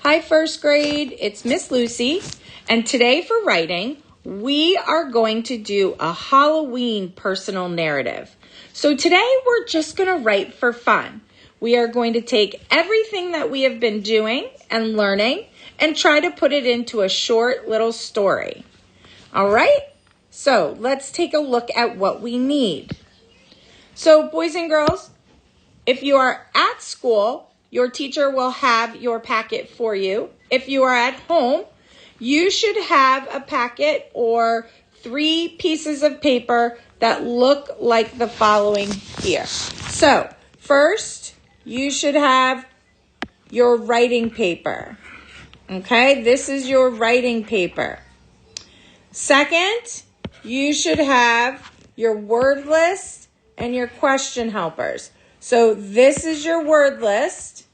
Hi, first grade. It's Miss Lucy. And today for writing, we are going to do a Halloween personal narrative. So today we're just going to write for fun. We are going to take everything that we have been doing and learning and try to put it into a short little story. All right? So let's take a look at what we need. So boys and girls, if you are at school, your teacher will have your packet for you. If you are at home, you should have a packet or 3 pieces of paper that look like the following here. So, first, you should have your writing paper. Okay, this is your writing paper. Second, you should have your word list and your question helpers. So this is your word list,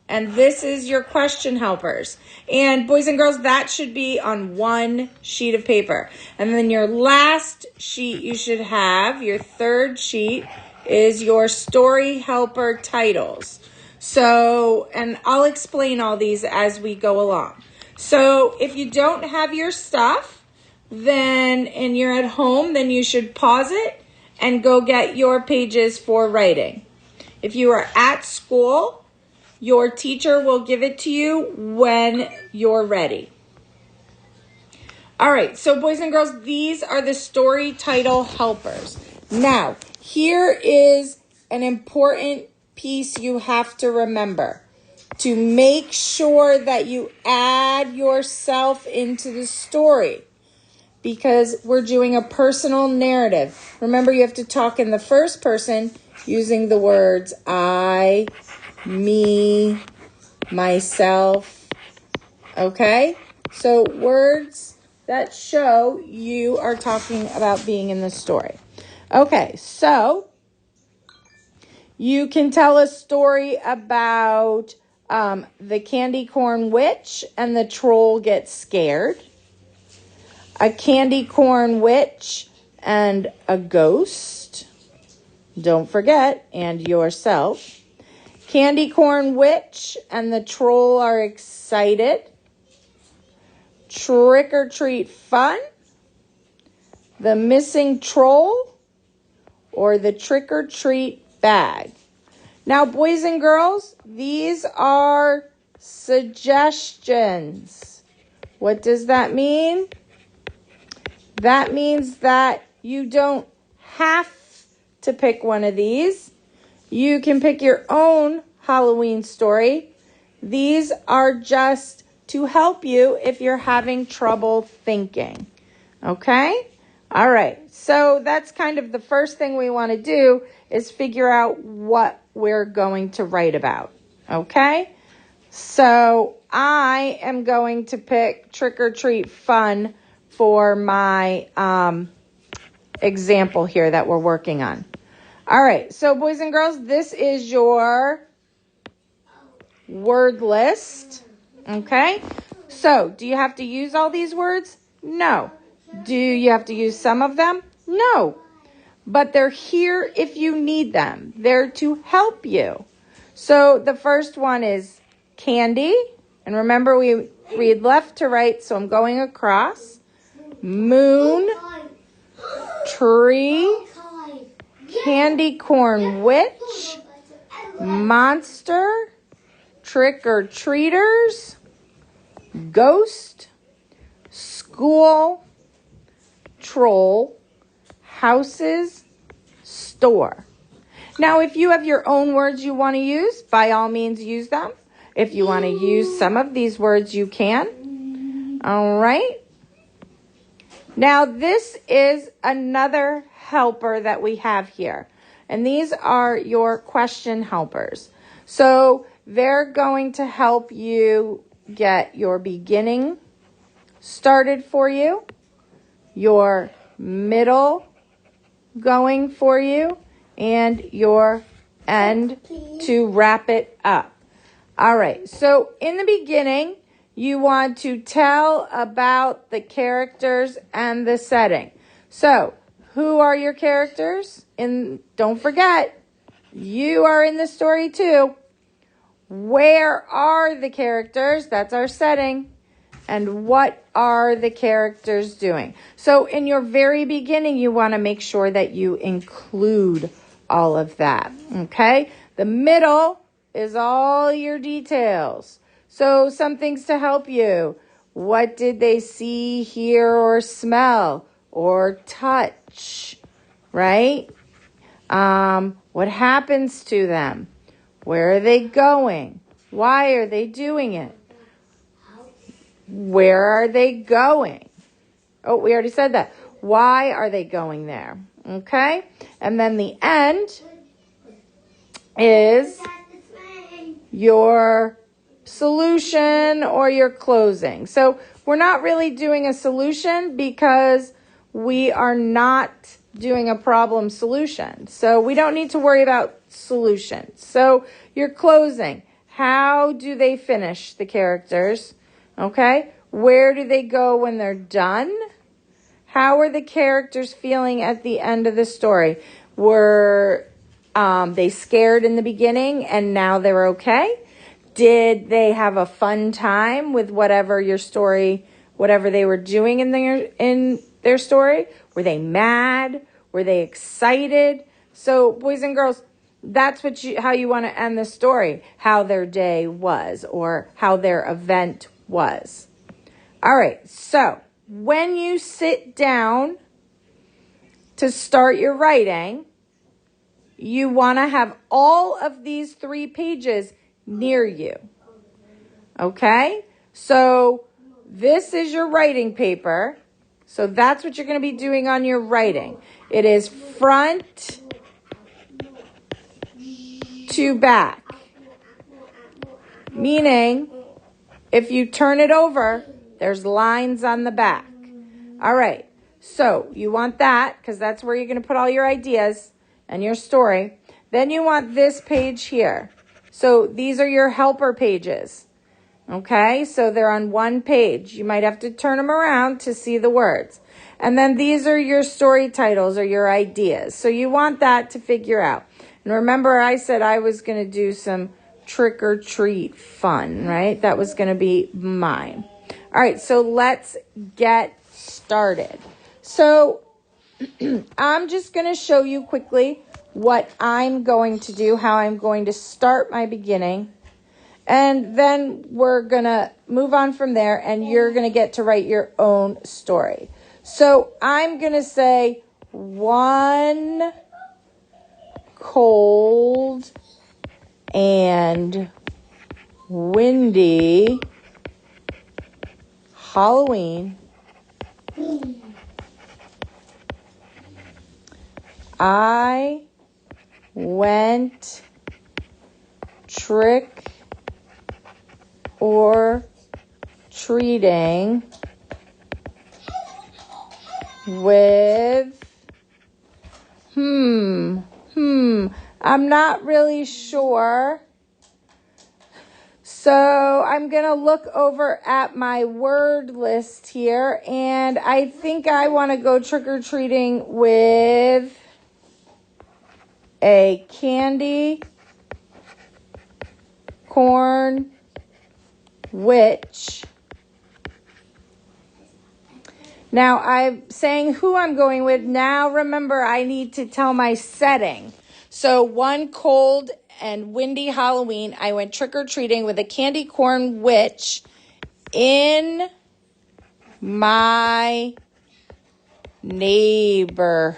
and this is your question helpers. And boys and girls, that should be on one sheet of paper. And then your last sheet you should have, your third sheet, is your story helper titles. So, and I'll explain all these as we go along. So if you don't have your stuff, and you're at home, then you should pause it and go get your pages for writing. If you are at school, your teacher will give it to you when you're ready. All right, so boys and girls, these are the story title helpers. Now, here is an important piece you have to remember. To make sure that you add yourself into the story, because we're doing a personal narrative. Remember, you have to talk in the first person using the words I, me, myself. Okay? So words that show you are talking about being in the story. Okay, so you can tell a story about the candy corn witch and the troll gets scared. A candy corn witch and a ghost. Don't forget, and yourself. Candy corn witch and the troll are excited. Trick or treat fun. The missing troll or the trick or treat bag. Now, boys and girls, these are suggestions. What does that mean? That means that you don't have to pick one of these. You can pick your own Halloween story. These are just to help you if you're having trouble thinking. Okay? All right. So that's kind of the first thing we want to do is figure out what we're going to write about. Okay? So I am going to pick trick or treat fun for my example here that we're working on. All right, so boys and girls, this is your word list, okay? So, do you have to use all these words? No. Do you have to use some of them? No. But they're here if you need them. They're to help you. So, the first one is candy. And remember, we read left to right, so I'm going across. Moon, tree, candy corn witch, monster, trick or treaters, ghost, school, troll, houses, store. Now, if you have your own words you want to use, by all means use them. If you want to use some of these words, you can. All right. Now, this is another helper that we have here. And these are your question helpers. So they're going to help you get your beginning started for you, your middle going for you, and your end to wrap it up. All right, so in the beginning, you want to tell about the characters and the setting. So, who are your characters? And don't forget, you are in the story too. Where are the characters? That's our setting. And what are the characters doing? So in your very beginning, you want to make sure that you include all of that, okay? The middle is all your details. So some things to help you. What did they see, hear, or smell, or touch, right? What happens to them? Where are they going? Why are they doing it? Where are they going? Oh, we already said that. Why are they going there? Okay? And then the end is your solution or your closing. So we're not really doing a solution because we are not doing a problem solution. So we don't need to worry about solutions. So your closing. How do they finish, the characters? Okay? Where do they go when they're done? How are the characters feeling at the end of the story? Were they scared in the beginning and now they're okay? Did they have a fun time with whatever they were doing in their story? Were they mad? Were they excited? So, boys and girls, that's how you want to end the story, how their day was or how their event was. All right, so when you sit down to start your writing, you want to have all of these 3 pages near you. Okay? So this is your writing paper. So that's what you're going to be doing on your writing. It is front to back. Meaning, if you turn it over, there's lines on the back. All right. So you want that because that's where you're going to put all your ideas and your story. Then you want this page here. So these are your helper pages. Okay, so they're on one page. You might have to turn them around to see the words. And then these are your story titles or your ideas. So you want that to figure out. And remember, I said I was going to do some trick or treat fun, right? That was going to be mine. All right, so let's get started. So I'm just going to show you quickly what I'm going to do, how I'm going to start my beginning. And then we're going to move on from there, and you're going to get to write your own story. So I'm going to say, one cold and windy Halloween, I went trick or treating with, I'm not really sure. So I'm going to look over at my word list here, and I think I want to go trick-or-treating with a candy corn witch. Now I'm saying who I'm going with. Now remember, I need to tell my setting. So one cold and windy Halloween, I went trick-or-treating with a candy corn witch in my neighborhood.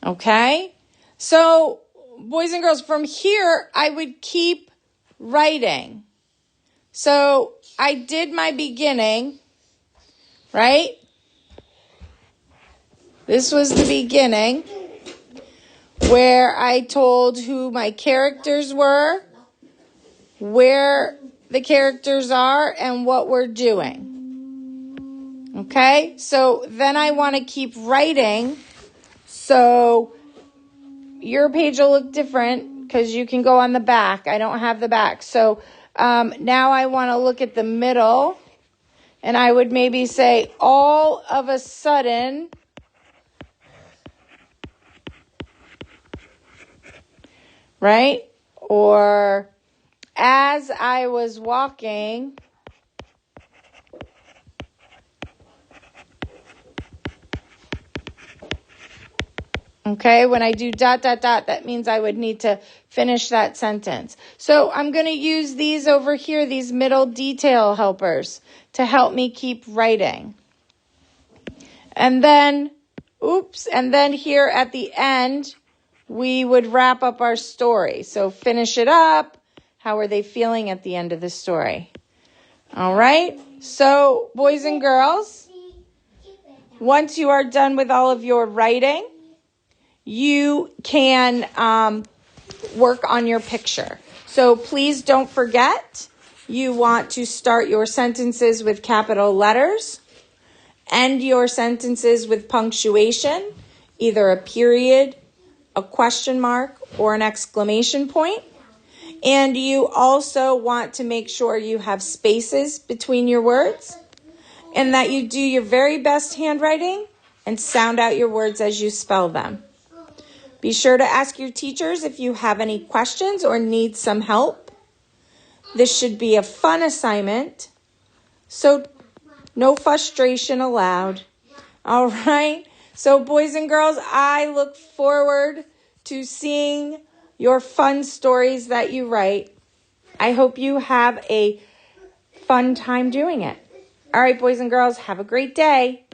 Okay? So, boys and girls, from here, I would keep writing. So, I did my beginning, right? This was the beginning where I told who my characters were, where the characters are, and what we're doing. Okay? So, then I want to keep writing. So, your page will look different because you can go on the back. I don't have the back. So, now I want to look at the middle. And I would maybe say, all of a sudden, right? Or as I was walking, okay, when I do ... that means I would need to finish that sentence. So I'm going to use these over here, these middle detail helpers, to help me keep writing. And then, and then here at the end, we would wrap up our story. So finish it up. How are they feeling at the end of the story? All right. So boys and girls, once you are done with all of your writing, you can work on your picture. So please don't forget, you want to start your sentences with capital letters, end your sentences with punctuation, either a period, a question mark, or an exclamation point. And you also want to make sure you have spaces between your words and that you do your very best handwriting and sound out your words as you spell them. Be sure to ask your teachers if you have any questions or need some help. This should be a fun assignment, so no frustration allowed. All right. So boys and girls, I look forward to seeing your fun stories that you write. I hope you have a fun time doing it. All right, boys and girls, have a great day.